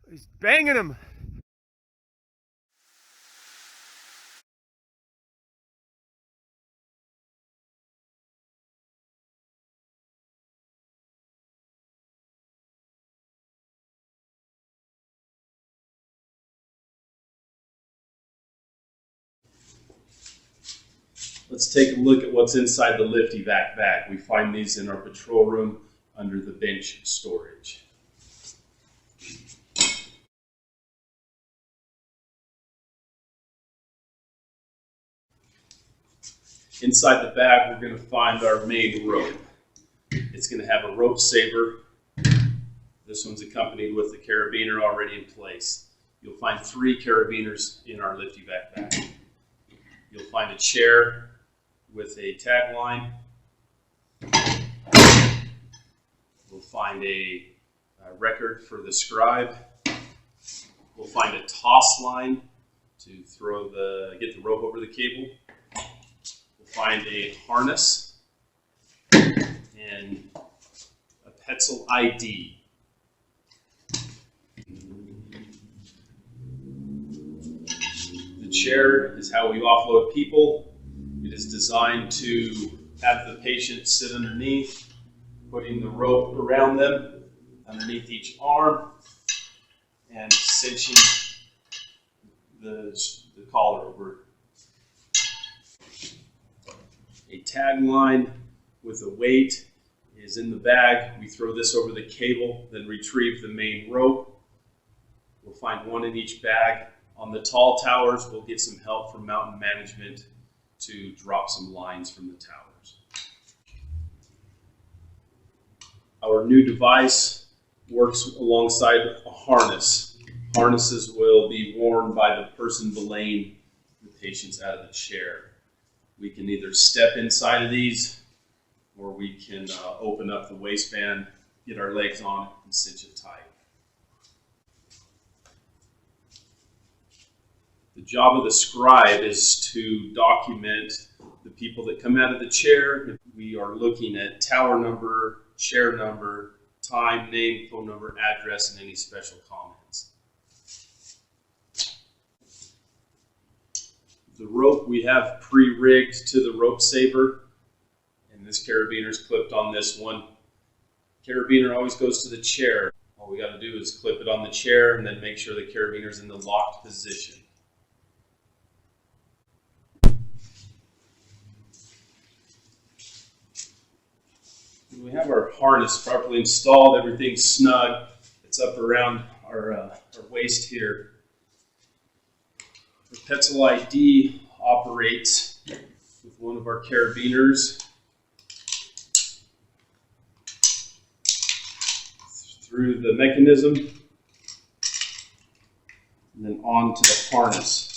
He's banging him. Let's take a look at what's inside the Lift Evac bag. We find these in our patrol room under the bench storage. Inside the bag, we're going to find our main rope. It's going to have a rope saver. This one's accompanied with a carabiner already in place. You'll find 3 carabiners in our Lift Evac bag. You'll find a chair with a tag line. We'll find a record for the scribe. We'll find a toss line to get the rope over the cable. We'll find a harness and a Petzl ID. The chair is how we offload people. It is designed to have the patient sit underneath, putting the rope around them, underneath each arm, and cinching the collar over. A tag line with a weight is in the bag. We throw this over the cable, then retrieve the main rope. We'll find one in each bag. On the tall towers, we'll get some help from mountain management to drop some lines from the towers. Our new device works alongside a harness. Harnesses will be worn by the person belaying the patients out of the chair. We can either step inside of these, or we can open up the waistband, get our legs on it, and cinch it tight. The job of the scribe is to document the people that come out of the chair. We are looking at tower number, chair number, time, name, phone number, address, and any special comments. The rope we have pre-rigged to the rope saver, and this carabiner is clipped on this one. Carabiner always goes to the chair. All we got to do is clip it on the chair and then make sure the carabiner is in the locked position. When we have our harness properly installed, everything's snug. It's up around our waist here. The Petzl ID operates with one of our carabiners through the mechanism and then onto the harness.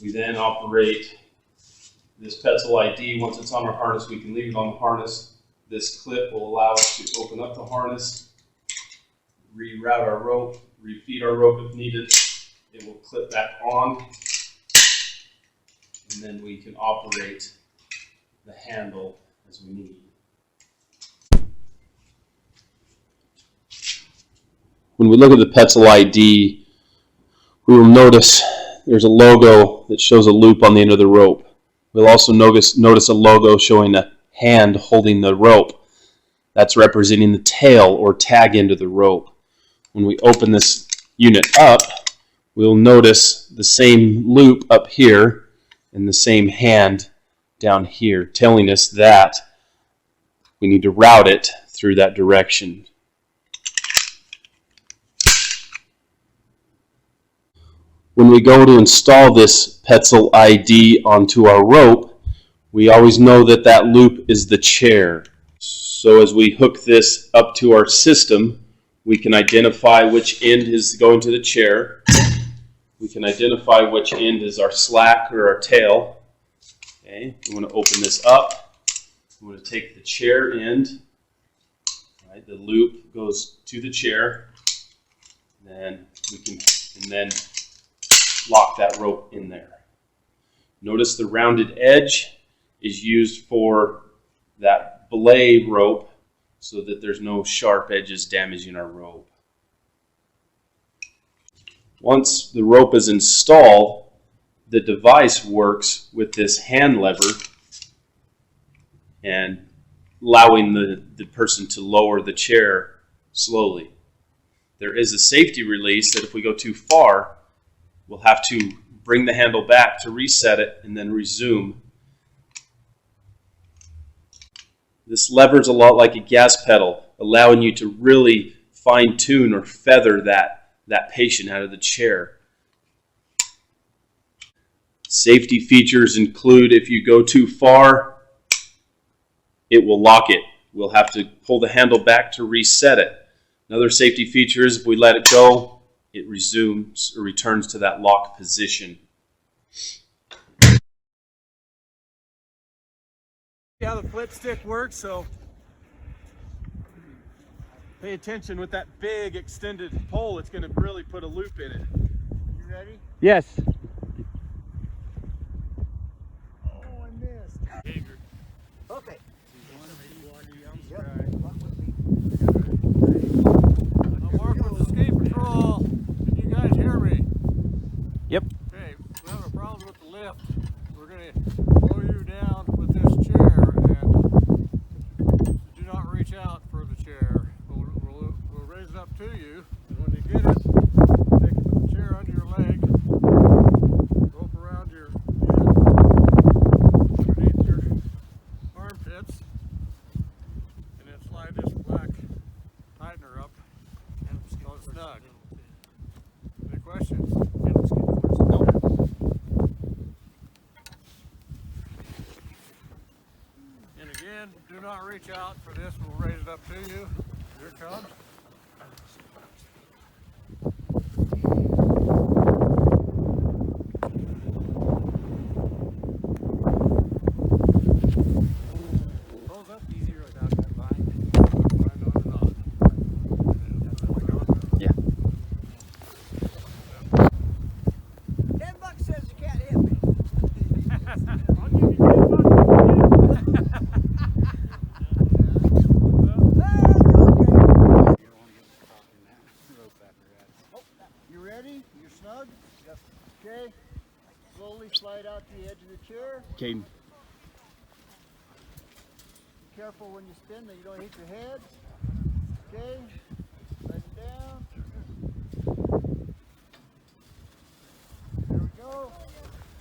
We then operate this Petzl ID. Once it's on our harness, we can leave it on the harness. This clip will allow us to open up the harness, reroute our rope, refeed our rope if needed. It will clip back on, and then we can operate the handle as we need. When we look at the Petzl ID, we will notice there's a logo that shows a loop on the end of the rope. We'll also notice a logo showing a hand holding the rope. That's representing the tail or tag end of the rope. When we open this unit up, we'll notice the same loop up here and the same hand down here, telling us that we need to route it through that direction. When we go to install this Petzl ID onto our rope, we always know that that loop is the chair. So as we hook this up to our system, we can identify which end is going to the chair. We can identify which end is our slack or our tail. Okay, we want to open this up. We want to take the chair end. Right, the loop goes to the chair. Then we can lock that rope in there. Notice the rounded edge is used for that belay rope so that there's no sharp edges damaging our rope. Once the rope is installed, the device works with this hand lever and allowing the person to lower the chair slowly. There is a safety release that if we go too far, we'll have to bring the handle back to reset it and then resume. This lever is a lot like a gas pedal, allowing you to really fine-tune or feather that patient out of the chair. Safety features include if you go too far, it will lock it. We'll have to pull the handle back to reset it. Another safety feature is if we let it go, it resumes or returns to that lock position. How the flip stick works, so pay attention with that big extended pole. It's going to really put a loop in it. You ready? Yes. Oh, I missed. Behavior. Okay. I'm working with the ski patrol. Can you guys hear me? Yep. Okay, we have a problem with the lift. We're going to lower you down with this chair, and do not reach out for the chair. We'll raise it up to you, and when you get it, take the chair under your leg, rope around your head, underneath your armpits, and then slide this black tightener up and go snug. Any questions? And again, do not reach out for this. We'll raise it up to you. Here it comes. Pulls up easy without that bind. Bind on and off. Yeah. $10 says you can't hit me. I'll give you $10. You ready? You're snug? Yep. Okay. Slowly slide out to the edge of the chair. Okay. Be careful when you spin that you don't hit your head. Okay. Let it down. There we go.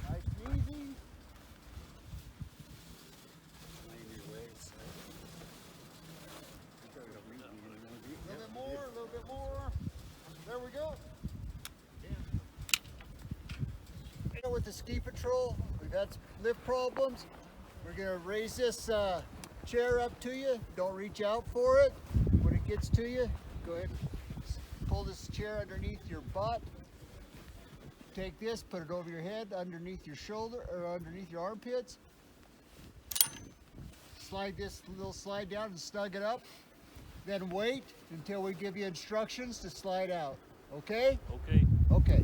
Nice and easy. A little bit more, a little bit more. There we go. With the ski patrol, we've had some lift problems. We're going to raise this chair up to you. Don't reach out for it. When it gets to you, go ahead and pull this chair underneath your butt. Take this, put it over your head, underneath your shoulder, or underneath your armpits. Slide this little slide down and snug it up. Then wait until we give you instructions to slide out. Okay? Okay. Okay.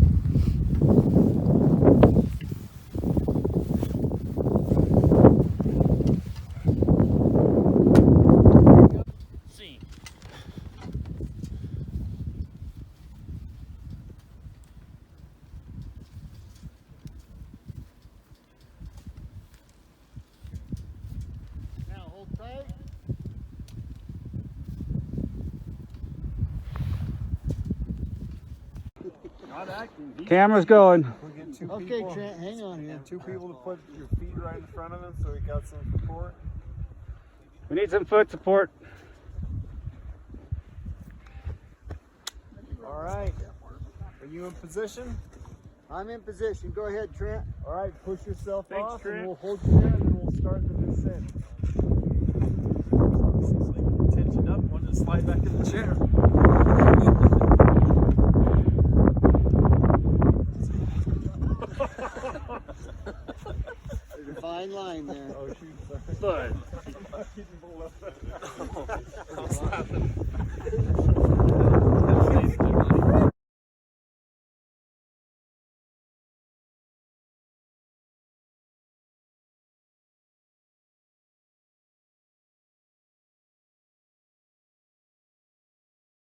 Scene. Now hold tight. Camera's going. We'll get two Okay, people, Trent, hang on here. and two people to put your feet right in front of them so we got some support. We need some foot support. All right. Are you in position? I'm in position. Go ahead, Trent. All right, push yourself Thanks, off Trent. and we'll hold you there and then we'll start the descent. Tension up, want to slide back in the chair. There's a fine line there. Oh, shoot, sorry. But